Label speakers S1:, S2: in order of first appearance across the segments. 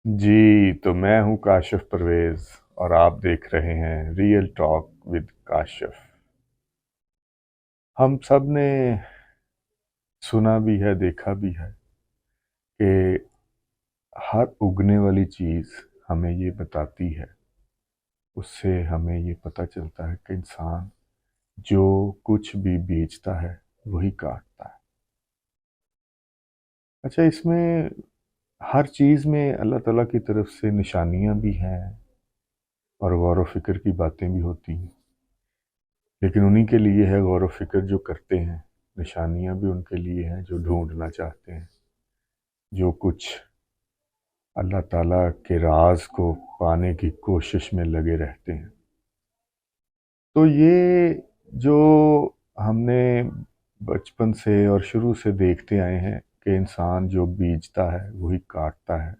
S1: جی تو میں ہوں کاشف پرویز اور آپ دیکھ رہے ہیں ریئل ٹاک ود کاشف۔ ہم سب نے سنا بھی ہے، دیکھا بھی ہے کہ ہر اگنے والی چیز ہمیں یہ بتاتی ہے، اس سے ہمیں یہ پتہ چلتا ہے کہ انسان جو کچھ بھی بیچتا ہے وہی کاٹتا ہے۔ اچھا، اس میں ہر چیز میں اللہ تعالیٰ کی طرف سے نشانیاں بھی ہیں اور غور و فکر کی باتیں بھی ہوتی ہیں، لیکن انہی کے لیے ہے غور و فکر جو کرتے ہیں، نشانیاں بھی ان کے لیے ہیں جو ڈھونڈنا چاہتے ہیں، جو کچھ اللہ تعالیٰ کے راز کو پانے کی کوشش میں لگے رہتے ہیں۔ تو یہ جو ہم نے بچپن سے اور شروع سے دیکھتے آئے ہیں کہ انسان جو بیجتا ہے وہی کاٹتا ہے،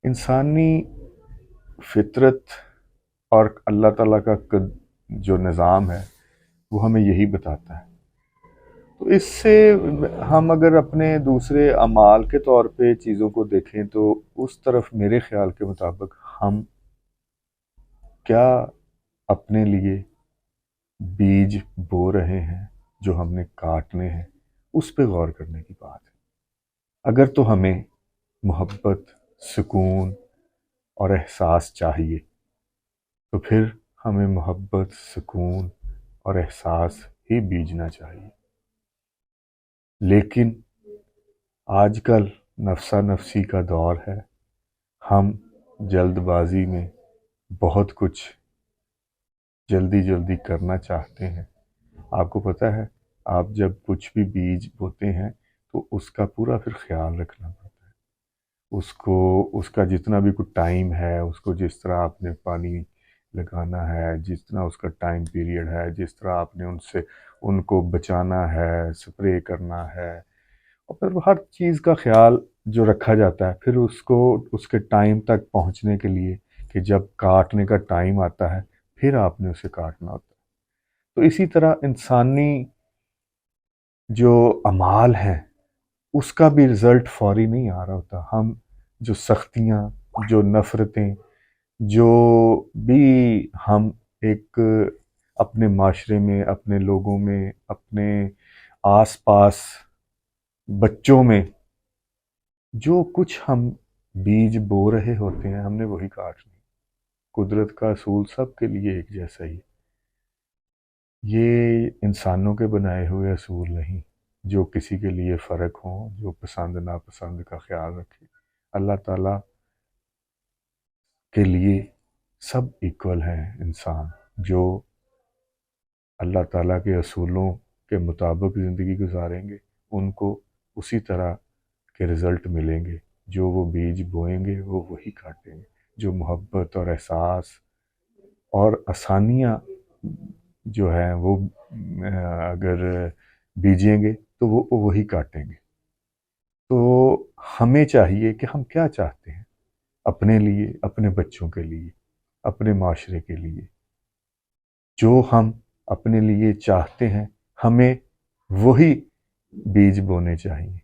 S1: انسانی فطرت اور اللہ تعالیٰ کا جو نظام ہے وہ ہمیں یہی بتاتا ہے۔ تو اس سے ہم اگر اپنے دوسرے اعمال کے طور پہ چیزوں کو دیکھیں تو اس طرف میرے خیال کے مطابق ہم کیا اپنے لیے بیج بو رہے ہیں جو ہم نے کاٹنے ہیں، اس پہ غور کرنے کی بات ہے۔ اگر تو ہمیں محبت، سکون اور احساس چاہیے تو پھر ہمیں محبت، سکون اور احساس ہی بیجنا چاہیے۔ لیکن آج کل نفسا نفسی کا دور ہے، ہم جلد بازی میں بہت کچھ جلدی جلدی کرنا چاہتے ہیں۔ آپ کو پتہ ہے، آپ جب کچھ بھی بیج بوتے ہیں تو اس کا پورا پھر خیال رکھنا پڑتا ہے، اس کا جتنا بھی کوئی ٹائم ہے، اس کو جس طرح آپ نے پانی لگانا ہے، جس طرح اس کا ٹائم پیریڈ ہے، جس طرح آپ نے ان کو بچانا ہے، سپرے کرنا ہے، اور پھر ہر چیز کا خیال جو رکھا جاتا ہے، پھر اس کو اس کے ٹائم تک پہنچنے کے لیے کہ جب کاٹنے کا ٹائم آتا ہے پھر آپ نے اسے کاٹنا ہوتا ہے۔ تو اسی طرح انسانی جو اعمال ہیں اس کا بھی رزلٹ فوری نہیں آ رہا ہوتا۔ ہم جو سختیاں، جو نفرتیں، جو بھی ہم ایک اپنے معاشرے میں، اپنے لوگوں میں، اپنے آس پاس بچوں میں جو کچھ ہم بیج بو رہے ہوتے ہیں ہم نے وہی کاٹنا۔ قدرت کا اصول سب کے لیے ایک جیسا ہی، یہ انسانوں کے بنائے ہوئے اصول نہیں جو کسی کے لیے فرق ہوں، جو پسند ناپسند کا خیال رکھے۔ اللہ تعالیٰ کے لیے سب ایکول ہیں۔ انسان جو اللہ تعالیٰ کے اصولوں کے مطابق زندگی گزاریں گے ان کو اسی طرح کے رزلٹ ملیں گے، جو وہ بیج بوئیں گے وہ وہی کاٹیں گے۔ جو محبت اور احساس اور آسانیاں جو ہیں وہ اگر بیجیں گے تو وہ وہی کاٹیں گے۔ تو ہمیں چاہیے کہ ہم کیا چاہتے ہیں اپنے لیے، اپنے بچوں کے لیے، اپنے معاشرے کے لیے۔ جو ہم اپنے لیے چاہتے ہیں ہمیں وہی بیج بونے چاہیے۔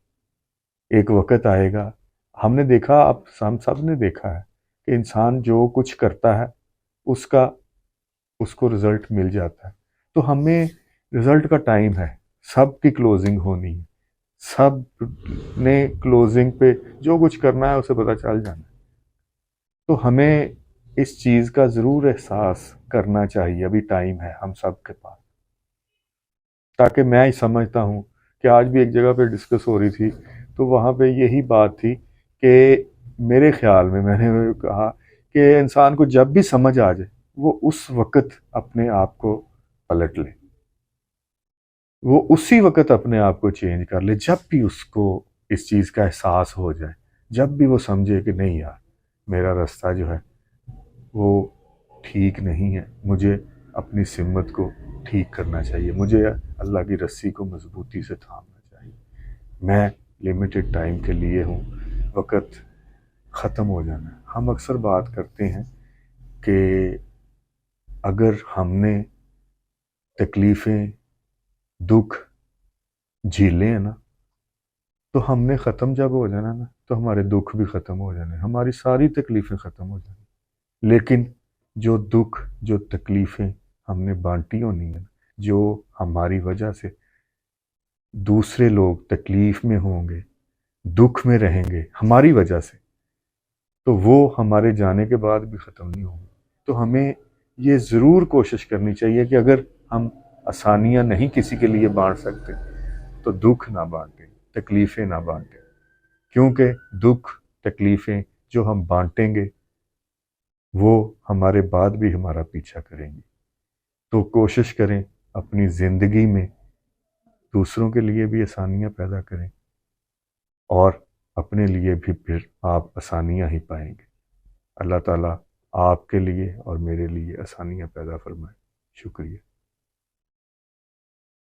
S1: ایک وقت آئے گا، ہم نے دیکھا، اب ہم سب نے دیکھا ہے کہ انسان جو کچھ کرتا ہے اس کو رزلٹ مل جاتا ہے۔ تو ہمیں رزلٹ کا ٹائم ہے، سب کی کلوزنگ ہونی ہے، سب نے کلوزنگ پہ جو کچھ کرنا ہے اسے پتہ چل جانا ہے۔ تو ہمیں اس چیز کا ضرور احساس کرنا چاہیے، ابھی ٹائم ہے ہم سب کے پاس۔ تاکہ میں سمجھتا ہوں کہ آج بھی ایک جگہ پہ ڈسکس ہو رہی تھی تو وہاں پہ یہی بات تھی کہ میرے خیال میں نے کہا کہ انسان کو جب بھی سمجھ آ جائے وہ اس وقت اپنے آپ کو پلٹ لے، وہ اسی وقت اپنے آپ کو چینج کر لے جب بھی اس کو اس چیز کا احساس ہو جائے، جب بھی وہ سمجھے کہ نہیں یار میرا راستہ جو ہے وہ ٹھیک نہیں ہے، مجھے اپنی سمت کو ٹھیک کرنا چاہیے، مجھے اللہ کی رسی کو مضبوطی سے تھامنا چاہیے۔ میں لمیٹڈ ٹائم کے لیے ہوں، وقت ختم ہو جانا ہے۔ ہم اکثر بات کرتے ہیں کہ اگر ہم نے تکلیفیں، دکھ جھیلے ہیں نا تو ہم نے ختم جب ہو جانا نا تو ہمارے دکھ بھی ختم ہو جانے، ہماری ساری تکلیفیں ختم ہو جانی۔ لیکن جو دکھ، جو تکلیفیں ہم نے بانٹی ہونی ہیں، جو ہماری وجہ سے دوسرے لوگ تکلیف میں ہوں گے، دکھ میں رہیں گے ہماری وجہ سے، تو وہ ہمارے جانے کے بعد بھی ختم نہیں ہوں گے۔ تو ہمیں یہ ضرور کوشش کرنی چاہیے کہ اگر ہم آسانیاں نہیں کسی کے لیے بانٹ سکتے تو دکھ نہ بانٹیں، تکلیفیں نہ بانٹیں، کیونکہ دکھ، تکلیفیں جو ہم بانٹیں گے وہ ہمارے بعد بھی ہمارا پیچھا کریں گی۔ تو کوشش کریں اپنی زندگی میں دوسروں کے لیے بھی آسانیاں پیدا کریں، اور اپنے لیے بھی پھر آپ آسانیاں ہی پائیں گے۔ اللہ تعالیٰ آپ کے لیے اور میرے لیے آسانیاں پیدا فرمائے۔ شکریہ۔